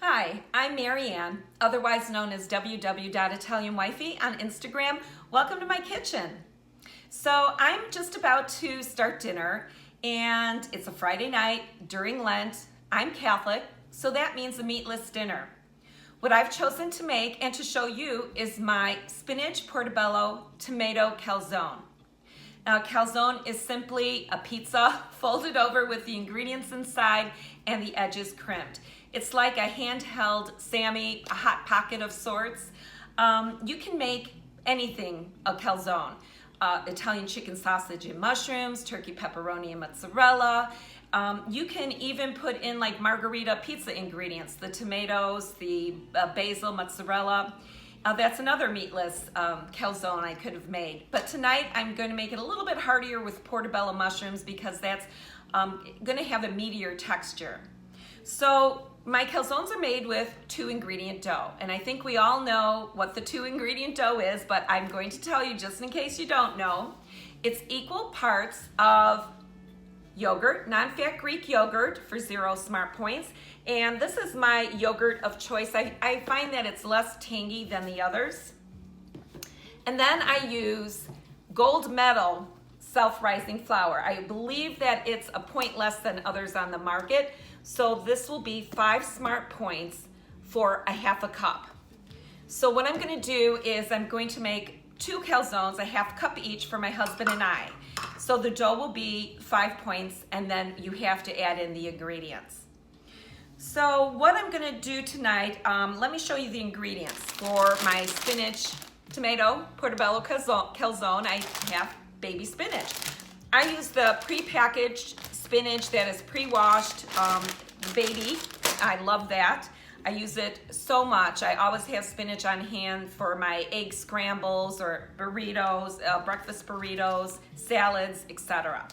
Hi, I'm Marianne, otherwise known as 𝒂𝒏𝒏𝒆 on Instagram. Welcome to my kitchen. So I'm just about to start dinner, and it's a Friday night during Lent. I'm Catholic, so that means a meatless dinner. What I've chosen to make and to show you is my spinach portobello tomato calzone. Now, calzone is simply a pizza folded over with the ingredients inside and the edges crimped. It's like a handheld Sammy, a hot pocket of sorts. You can make anything a calzone. Italian chicken sausage and mushrooms, turkey pepperoni and mozzarella. You can even put in like margarita pizza ingredients, the tomatoes, the basil, mozzarella. That's another meatless calzone I could have made. But tonight I'm going to make it a little bit heartier with portobello mushrooms because that's going to have a meatier texture. So my calzones are made with 2-ingredient dough, and I think we all know what the 2-ingredient dough is, but I'm going to tell you just in case you don't know. It's equal parts of yogurt, non-fat Greek yogurt for 0 smart points, and this is my yogurt of choice. I find that it's less tangy than the others. And then I use gold medal self-rising flour. I believe that it's a point less than others on the market. So this will be 5 smart points for a half a cup. So what I'm going to do is I'm going to make 2 calzones, a half cup each for my husband and I. So the dough will be 5 points, and then you have to add in the ingredients. So what I'm going to do tonight, let me show you the ingredients for my spinach tomato portobello calzone. I have baby spinach. I use the pre-packaged spinach that is pre-washed, baby. I love that. I use it so much. I always have spinach on hand for my egg scrambles or burritos, breakfast burritos, salads, etc.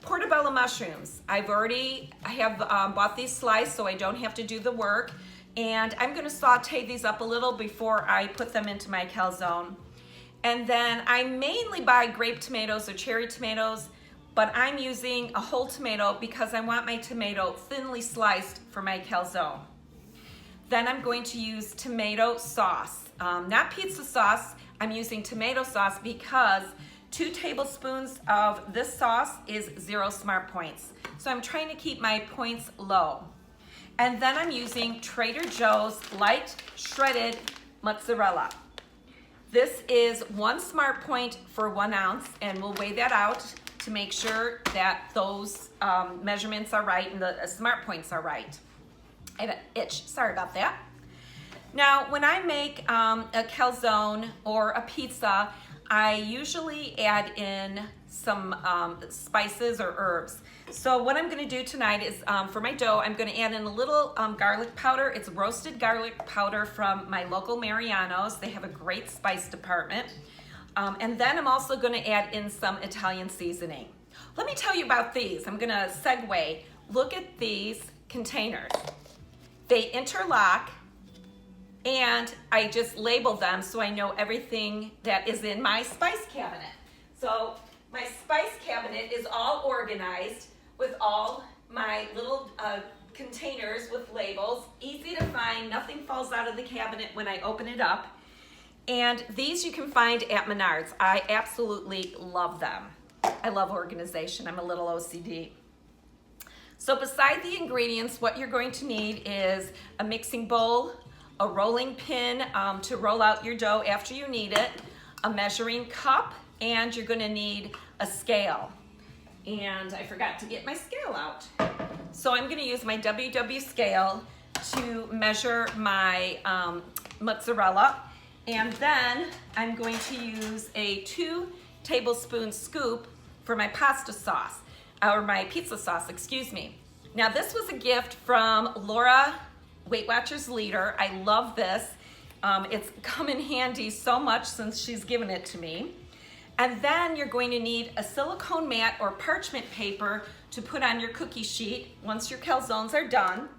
Portobello mushrooms. I have bought these sliced so I don't have to do the work. And I'm going to saute these up a little before I put them into my calzone. And then I mainly buy grape tomatoes or cherry tomatoes, but I'm using a whole tomato because I want my tomato thinly sliced for my calzone. Then I'm going to use tomato sauce, not pizza sauce. I'm using tomato sauce because 2 tablespoons of this sauce is 0 smart points. So I'm trying to keep my points low. And then I'm using Trader Joe's light shredded mozzarella. This is 1 smart point for 1 ounce, and we'll weigh that out to make sure that those measurements are right and the smart points are right. I have an itch, sorry about that. Now, when I make a calzone or a pizza, I usually add in some spices or herbs. So what I'm going to do tonight is for my dough, I'm going to add in a little garlic powder. It's roasted garlic powder from my local Mariano's. They have a great spice department. And then I'm also going to add in some Italian seasoning. Let me tell you about these. I'm going to segue. Look at these containers. They interlock, and I just label them so I know everything that is in my spice cabinet. So my spice cabinet is all organized with all my little containers with labels. Easy to find, nothing falls out of the cabinet when I open it up. And these you can find at Menards. I absolutely love them. I love organization. I'm a little OCD. So beside the ingredients, what you're going to need is a mixing bowl, a rolling pin to roll out your dough after you knead it, a measuring cup, and you're going to need a scale. And I forgot to get my scale out. So I'm going to use my WW scale to measure my mozzarella. And then I'm going to use a 2 tablespoon scoop for my pasta sauce, or my pizza sauce, excuse me. Now this was a gift from Laura, Weight Watchers Leader. I love this. It's come in handy so much since she's given it to me. And then you're going to need a silicone mat or parchment paper to put on your cookie sheet once your calzones are done.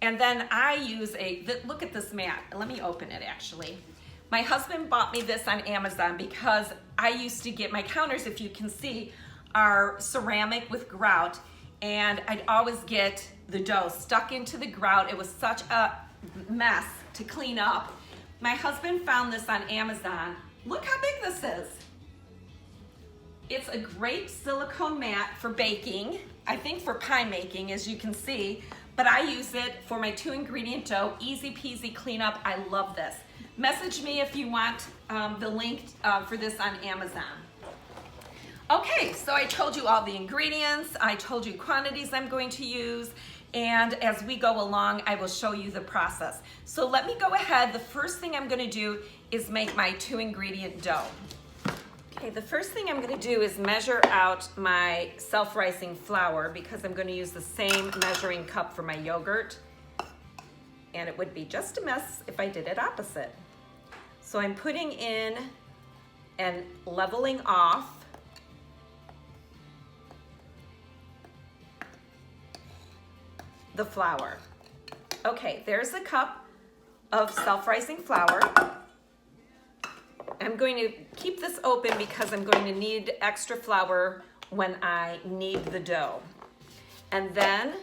And then I use look at this mat. Let me open it actually. My husband bought me this on Amazon because I used to get my counters, if you can see, are ceramic with grout, and I'd always get the dough stuck into the grout. It was such a mess to clean up. My husband found this on Amazon. Look how big this is. It's a great silicone mat for baking. I think for pie making, as you can see, but I use it for my 2-ingredient dough. Easy peasy cleanup. I love this. Message me if you want the link for this on Amazon. Okay, so I told you all the ingredients. I told you quantities I'm going to use. And as we go along, I will show you the process. So let me go ahead. The first thing I'm going to do is make my 2-ingredient dough. Okay, the first thing I'm going to do is measure out my self-rising flour because I'm going to use the same measuring cup for my yogurt. And it would be just a mess if I did it opposite. So I'm putting in and leveling off the flour. Okay, there's a cup of self-rising flour. I'm going to keep this open because I'm going to need extra flour when I knead the dough. And then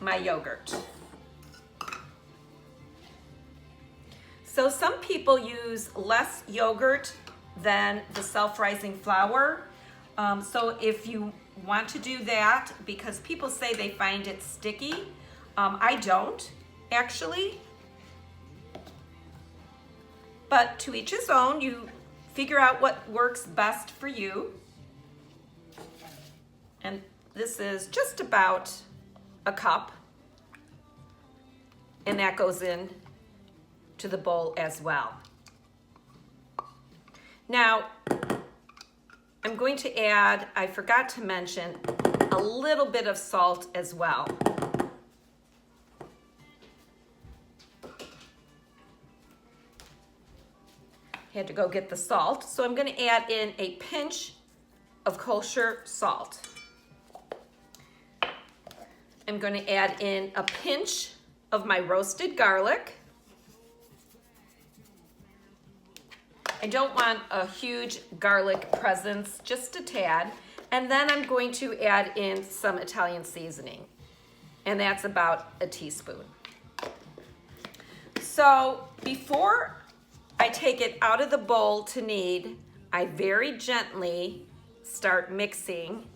my yogurt. So some people use less yogurt than the self-rising flour. So if you want to do that, because people say they find it sticky, I don't actually. But to each his own, you figure out what works best for you. And this is just about a cup. And that goes in to the bowl as well. Now, I'm going to add, I forgot to mention, a little bit of salt as well. Had to go get the salt. So I'm going to add in a pinch of kosher salt. I'm going to add in a pinch of my roasted garlic. I don't want a huge garlic presence, just a tad. And then I'm going to add in some Italian seasoning. And that's about a teaspoon. So before I take it out of the bowl to knead, I very gently start mixing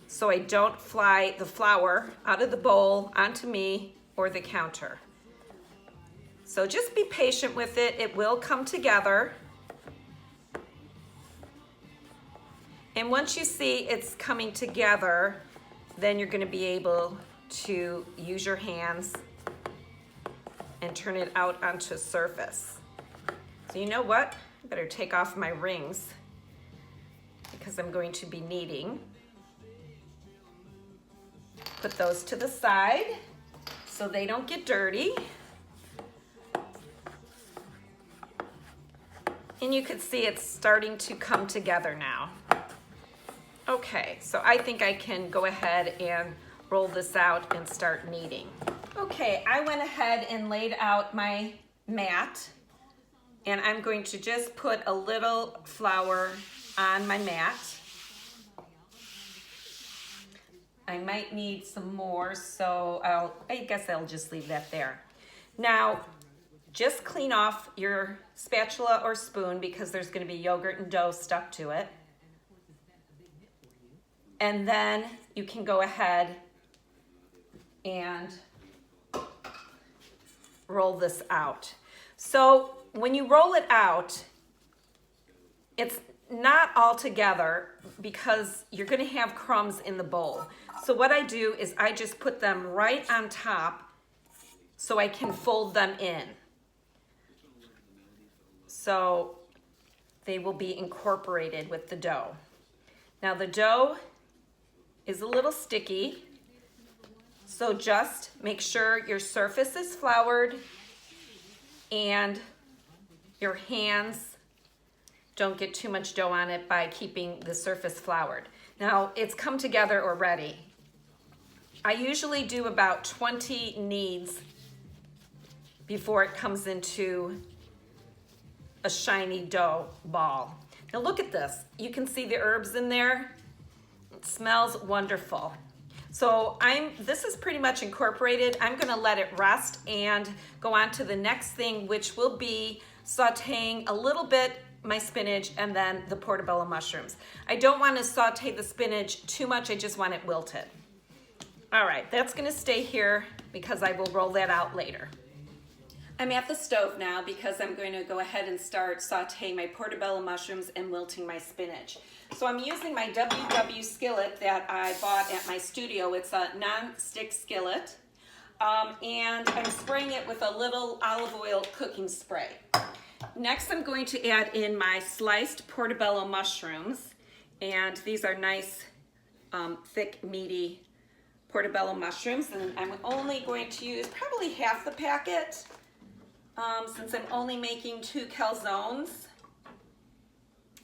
so I don't fly the flour out of the bowl onto me or the counter. So just be patient with it. It will come together. And once you see it's coming together, then you're going to be able to use your hands and turn it out onto a surface. So you know what? I better take off my rings because I'm going to be kneading. Put those to the side so they don't get dirty. And you can see it's starting to come together now. Okay, so I think I can go ahead and roll this out and start kneading. Okay, I went ahead and laid out my mat, and I'm going to just put a little flour on my mat. I might need some more, so I guess I'll just leave that there. Now, just clean off your spatula or spoon because there's going to be yogurt and dough stuck to it. And then you can go ahead and roll this out. So when you roll it out, it's not all together because you're going to have crumbs in the bowl. So what I do is I just put them right on top so I can fold them in. So they will be incorporated with the dough. Now the dough is a little sticky, so just make sure your surface is floured and your hands don't get too much dough on it by keeping the surface floured. Now it's come together already. I usually do about 20 kneads before it comes into a shiny dough ball. Now look at this. You can see the herbs in there. It smells wonderful. So this is pretty much incorporated. I'm gonna let it rest and go on to the next thing, which will be sauteing a little bit my spinach and then the portobello mushrooms. I don't want to saute the spinach too much, I just want it wilted. All right, that's gonna stay here because I will roll that out later. I'm at the stove now because I'm going to go ahead and start sauteing my portobello mushrooms and wilting my spinach. So I'm using my WW skillet that I bought at my studio. It's a non-stick skillet. And I'm spraying it with a little olive oil cooking spray. Next, I'm going to add in my sliced portobello mushrooms. And these are nice, thick, meaty portobello mushrooms. And I'm only going to use probably half the packet. Since I'm only making 2 calzones,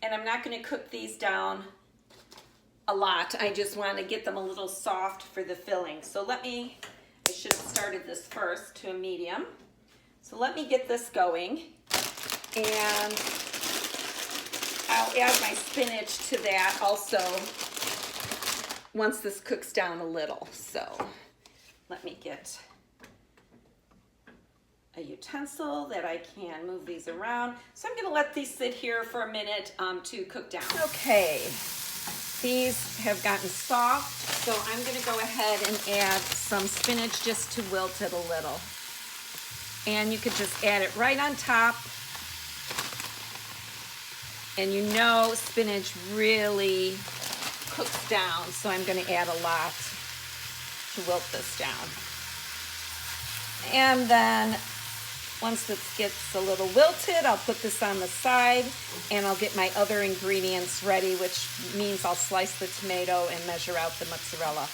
and I'm not going to cook these down a lot. I just want to get them a little soft for the filling. So I should have started this first to a medium. So let me get this going, and I'll add my spinach to that also once this cooks down a little. So let me get a utensil that I can move these around. So I'm gonna let these sit here for a minute to cook down. Okay, these have gotten soft, so I'm gonna go ahead and add some spinach just to wilt it a little. And you could just add it right on top. And you know spinach really cooks down, so I'm gonna add a lot to wilt this down. And then once it gets a little wilted, I'll put this on the side and I'll get my other ingredients ready, which means I'll slice the tomato and measure out the mozzarella.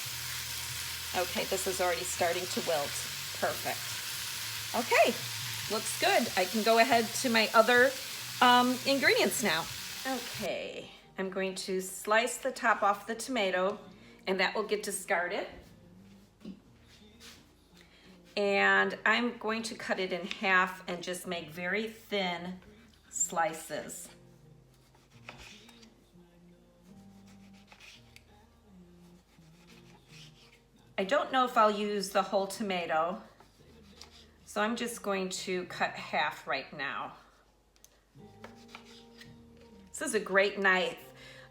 Okay, this is already starting to wilt. Perfect. Okay, looks good. I can go ahead to my other ingredients now. Okay, I'm going to slice the top off the tomato and that will get discarded. And I'm going to cut it in half and just make very thin slices. I don't know if I'll use the whole tomato, so I'm just going to cut half right now. This is a great knife.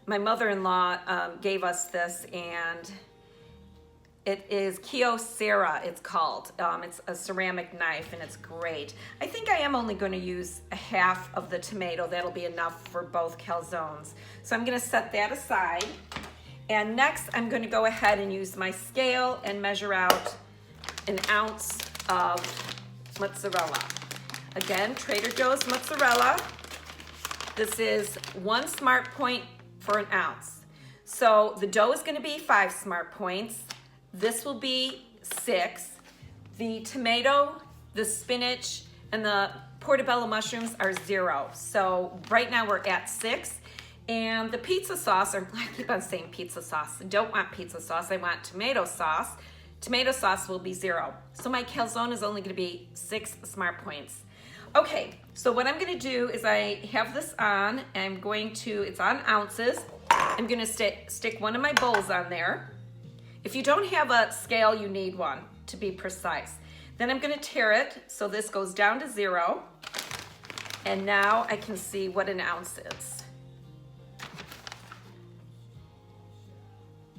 My mother-in-law gave us this, and it is 𝒂𝒓𝒊𝒂𝒏𝒏𝒆, it's called. It's a ceramic knife and it's great. I think I am only going to use a half of the tomato. That'll be enough for both calzones. So I'm going to set that aside. And next I'm going to go ahead and use my scale and measure out an ounce of mozzarella. Again, Trader Joe's mozzarella. This is 1 smart point for an ounce. So the dough is going to be 5 smart points. This will be 6. The tomato, the spinach, and the portobello mushrooms are 0. So right now we're at 6. And the pizza sauce, or I keep on saying pizza sauce. I don't want pizza sauce, I want tomato sauce. Tomato sauce will be 0. So my calzone is only gonna be 6 smart points. Okay, so what I'm gonna do is I have this on, and it's on ounces. I'm gonna stick one of my bowls on there. If you don't have a scale, you need one to be precise. Then I'm gonna tare it, so this goes down to 0. And now I can see what an ounce is.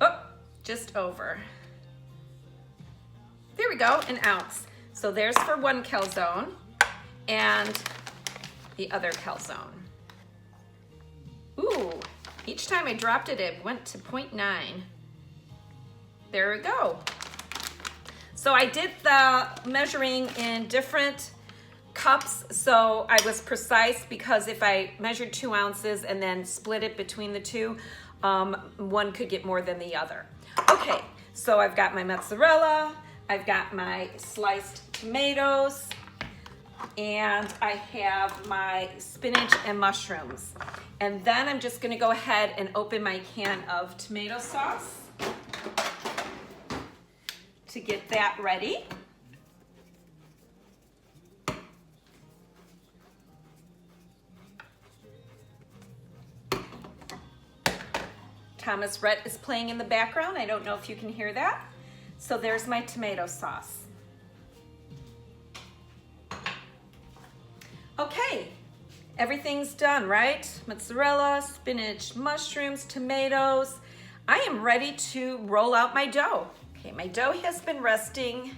Oh, just over. There we go, an ounce. So there's for 1 calzone and the other calzone. Ooh, each time I dropped it, it went to 0.9. There we go. So I did the measuring in different cups, so I was precise, because if I measured 2 ounces and then split it between the two, one could get more than the other. Okay, so I've got my mozzarella, I've got my sliced tomatoes, and I have my spinach and mushrooms. And then I'm just gonna go ahead and open my can of tomato sauce to get that ready. Thomas Rhett is playing in the background. I don't know if you can hear that. So there's my tomato sauce. Okay, everything's done, right? Mozzarella, spinach, mushrooms, tomatoes. I am ready to roll out my dough. Okay, my dough has been resting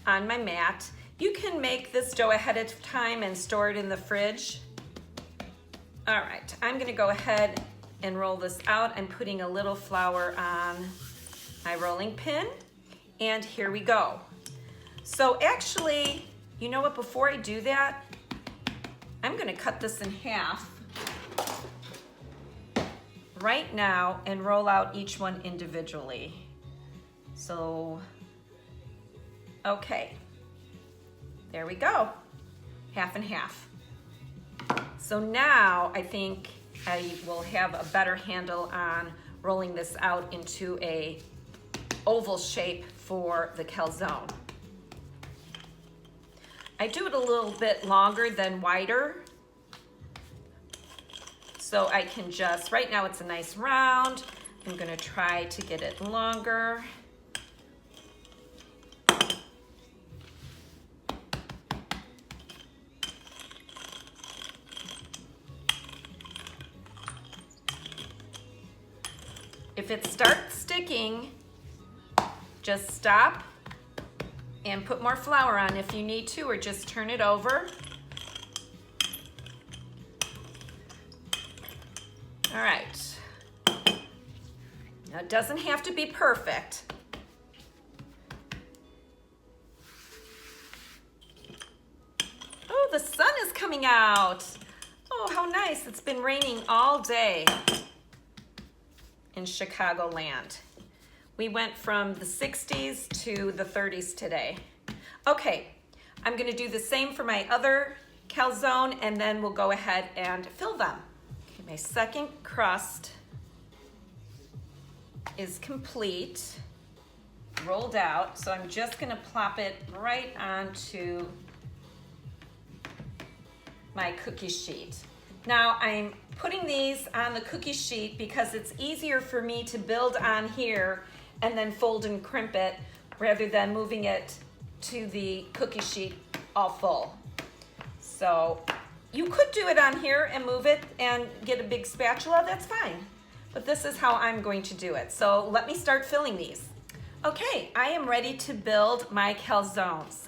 on my mat. You can make this dough ahead of time and store it in the fridge. All right, I'm gonna go ahead and roll this out. I'm putting a little flour on my rolling pin, and here we go. So actually, you know what, before I do that, I'm gonna cut this in half right now and roll out each one individually. So, okay, there we go, half and half. So now I think I will have a better handle on rolling this out into a oval shape for the calzone. I do it a little bit longer than wider, so I can just, right now it's a nice round. I'm gonna try to get it longer. If it starts sticking, just stop and put more flour on if you need to, or just turn it over. All right. Now it doesn't have to be perfect. Oh, the sun is coming out. Oh, how nice. It's been raining all day in Chicagoland. We went from the 60s to the 30s today. Okay, I'm gonna do the same for my other calzone, and then we'll go ahead and fill them. Okay, my second crust is complete, rolled out, so I'm just gonna plop it right onto my cookie sheet. Now I'm putting these on the cookie sheet because it's easier for me to build on here and then fold and crimp it rather than moving it to the cookie sheet all full. So you could do it on here and move it and get a big spatula, that's fine. But this is how I'm going to do it. So let me start filling these. Okay, I am ready to build my calzones.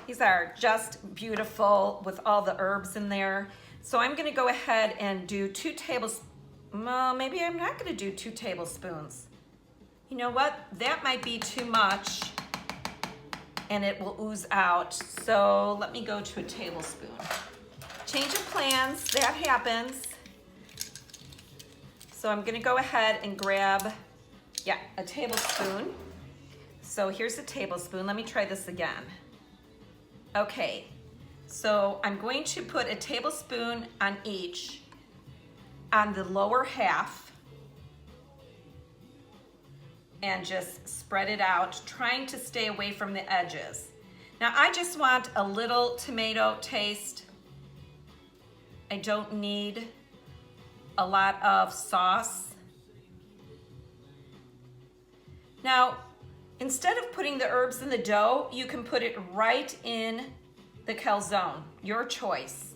These are just beautiful with all the herbs in there. So I'm gonna go ahead and do 2 tablespoons. Well, maybe I'm not gonna do 2 tablespoons. You know what? That might be too much and it will ooze out. So let me go to a tablespoon. Change of plans, that happens. So I'm gonna go ahead and grab, a tablespoon. So here's a tablespoon. Let me try this again. Okay, so I'm going to put a tablespoon on each on the lower half and just spread it out, trying to stay away from the edges. Now I just want a little tomato taste. I don't need a lot of sauce. Now, instead of putting the herbs in the dough, you can put it right in the calzone, your choice.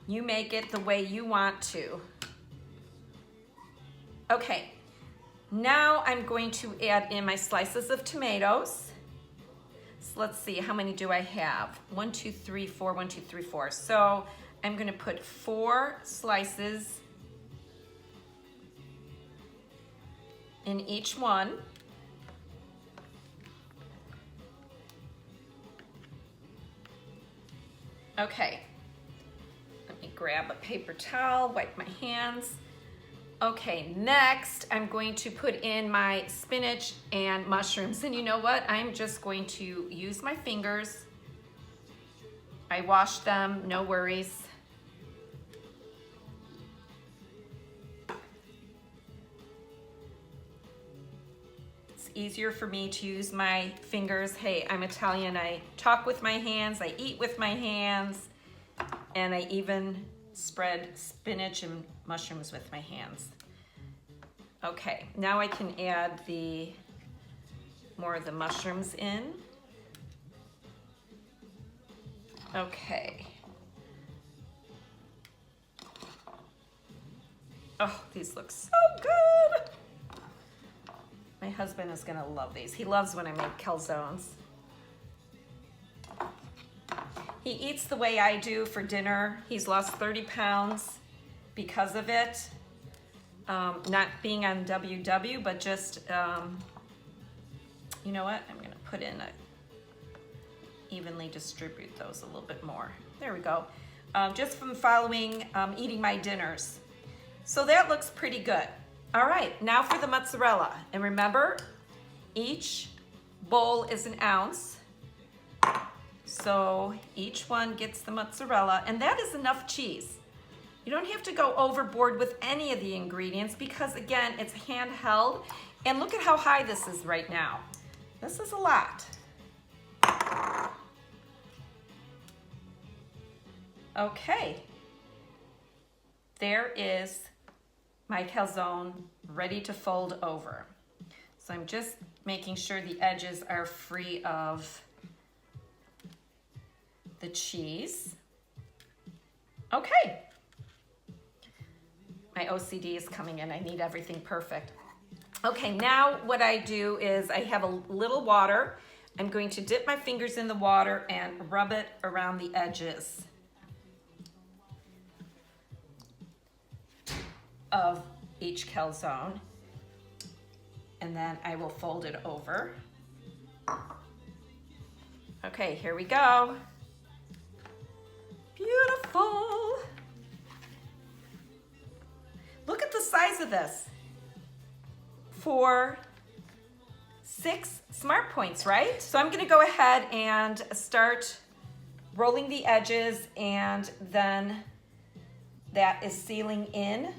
You make it the way you want to. Okay, now I'm going to add in my slices of tomatoes. So let's see, how many do I have? 1, 2, 3, 4, 1, 2, 3, 4. So I'm gonna put 4 slices in each one. Okay, let me grab a paper towel, wipe my hands. Okay, next I'm going to put in my spinach and mushrooms. And you know what? I'm just going to use my fingers. I washed them, no worries. It's easier for me to use my fingers. Hey, I'm Italian. I talk with my hands, I eat with my hands, and I even spread spinach and mushrooms with my hands. Okay, now I can add the more of the mushrooms in. Okay. Oh, these look so good. My husband is gonna love these. He loves when I make calzones. He eats the way I do for dinner. He's lost 30 pounds because of it. Not being on WW, but just, you know what? I'm gonna put in evenly distribute those a little bit more. There we go. Just from following, eating my dinners. So that looks pretty good. All right, now for the mozzarella. And remember, each bowl is an ounce. So each one gets the mozzarella, and that is enough cheese. You don't have to go overboard with any of the ingredients because again, it's handheld. And look at how high this is right now. This is a lot. Okay. There is my calzone ready to fold over. So I'm just making sure the edges are free of the cheese. Okay. My OCD is coming in. I need everything perfect. Okay, now what I do is I have a little water. I'm going to dip my fingers in the water and rub it around the edges of each calzone. And then I will fold it over. Okay, here we go. Beautiful. Look at the size of this. For 6 smart points, right? So I'm gonna go ahead and start rolling the edges, and then that is sealing in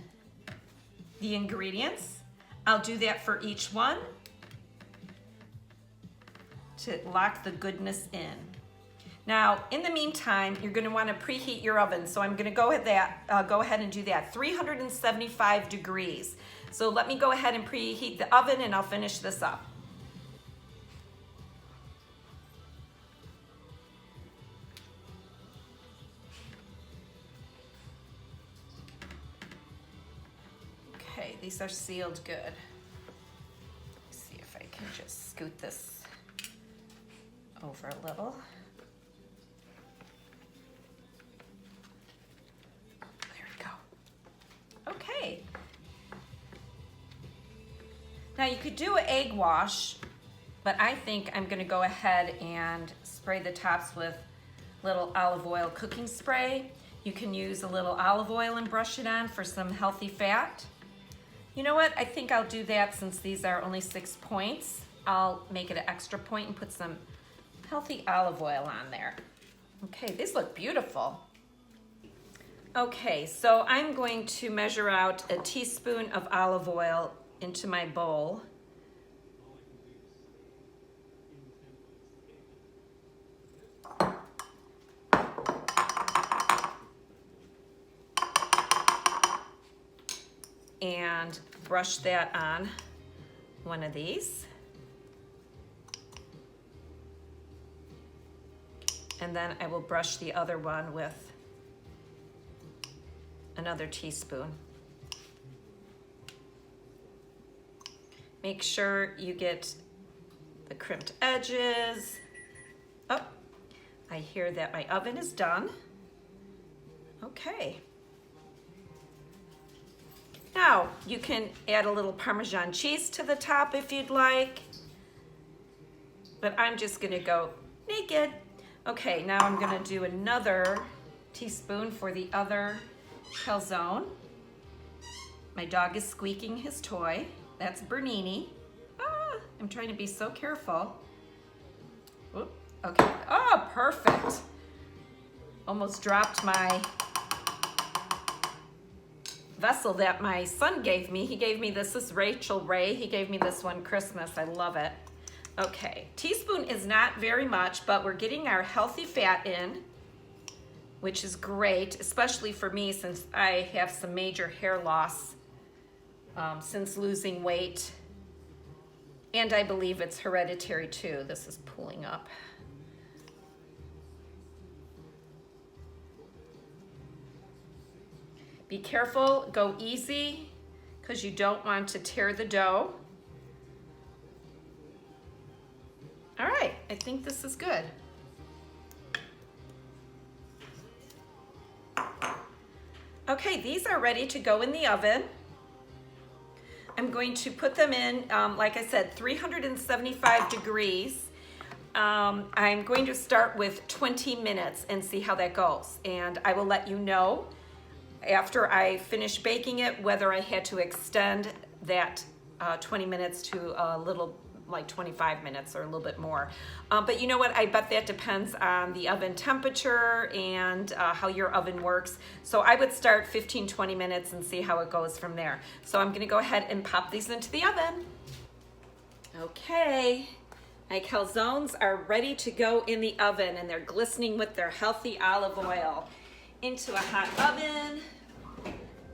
the ingredients. I'll do that for each one to lock the goodness in. Now, in the meantime, you're gonna wanna preheat your oven. So I'm gonna go ahead and do that. 375 degrees. So let me go ahead and preheat the oven and I'll finish this up. Okay, these are sealed good. Let's see if I can just scoot this over a little. There we go. Okay. Now you could do an egg wash, but I think I'm gonna go ahead and spray the tops with little olive oil cooking spray. You can use a little olive oil and brush it on for some healthy fat. You know what? I think I'll do that since these are only 6 points. I'll make it an extra point and put some healthy olive oil on there. Okay, these look beautiful. Okay, so I'm going to measure out a teaspoon of olive oil into my bowl. And brush that on one of these. And then I will brush the other one with another teaspoon. Make sure you get the crimped edges. Oh, I hear that my oven is done. Okay. Now, you can add a little Parmesan cheese to the top if you'd like, but I'm just gonna go naked. Okay, now I'm gonna do another teaspoon for the other calzone. My dog is squeaking his toy. That's Bernini. Ah, I'm trying to be so careful. Oop, okay, oh, perfect. Almost dropped my vessel that my son gave me. He gave me this is Rachel Ray. He gave me this one Christmas. I love it. Okay, teaspoon is not very much, but we're getting our healthy fat in, which is great, especially for me since I have some major hair loss since losing weight. And I believe it's hereditary too. This is pulling up. Be careful, go easy, because you don't want to tear the dough. All right, I think this is good. Okay, these are ready to go in the oven. I'm going to put them in, like I said, 375 degrees. I'm going to start with 20 minutes and see how that goes. And I will let you know after I finish baking it whether I had to extend that 20 minutes to a little, like 25 minutes or a little bit more. But you know what, I bet that depends on the oven temperature and how your oven works. So I would start 15-20 minutes and see how it goes from there. So I'm gonna go ahead and pop these into the oven. Okay, my calzones are ready to go in the oven and they're glistening with their healthy olive oil. Into a hot oven.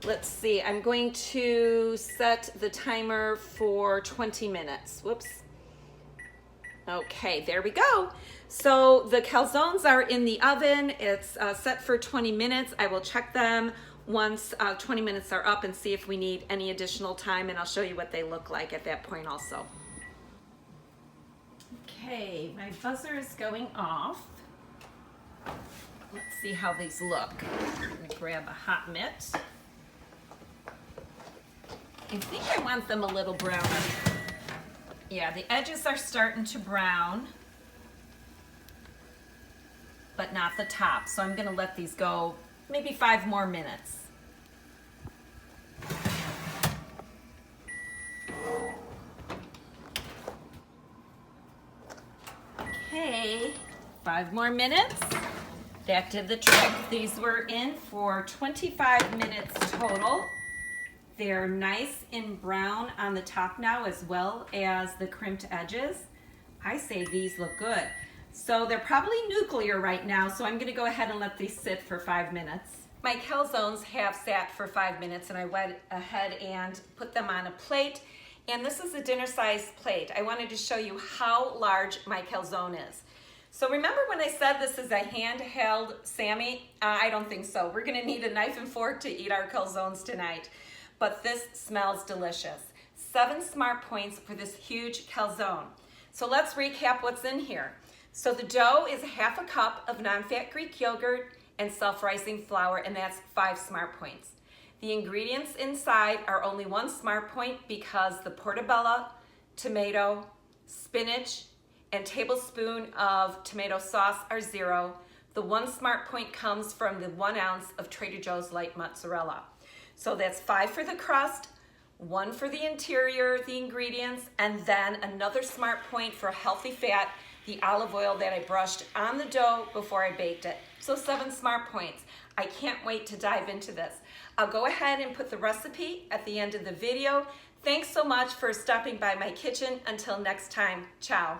Let's see, I'm going to set the timer for 20 minutes. Whoops. Okay, there we go. So the calzones are in the oven. It's set for 20 minutes. I will check them once 20 minutes are up and see if we need any additional time, and I'll show you what they look like at that point also. Okay, my buzzer is going off. Let's see how these look. I'm gonna grab a hot mitt. I think I want them a little browner. Yeah, the edges are starting to brown, but not the top. So I'm gonna let these go maybe 5 more minutes. Okay, 5 more minutes. That did the trick. These were in for 25 minutes total. They're nice and brown on the top now as well as the crimped edges. I say these look good. So they're probably nuclear right now, so I'm gonna go ahead and let these sit for 5 minutes. My calzones have sat for 5 minutes and I went ahead and put them on a plate. And this is a dinner sized plate. I wanted to show you how large my calzone is. So remember when I said this is a handheld Sammy? I don't think so. We're gonna need a knife and fork to eat our calzones tonight. But this smells delicious. 7 smart points for this huge calzone. So let's recap what's in here. So the dough is 1/2 cup of non-fat Greek yogurt and self-rising flour, and that's 5 smart points. The ingredients inside are only 1 smart point because the portobello, tomato, spinach, and tablespoon of tomato sauce are 0. The 1 smart point comes from the 1 ounce of Trader Joe's light mozzarella. So that's 5 for the crust, 1 for the interior, the ingredients, and then another smart point for healthy fat, the olive oil that I brushed on the dough before I baked it. So 7 smart points. I can't wait to dive into this. I'll go ahead and put the recipe at the end of the video. Thanks so much for stopping by my kitchen. Until next time, ciao.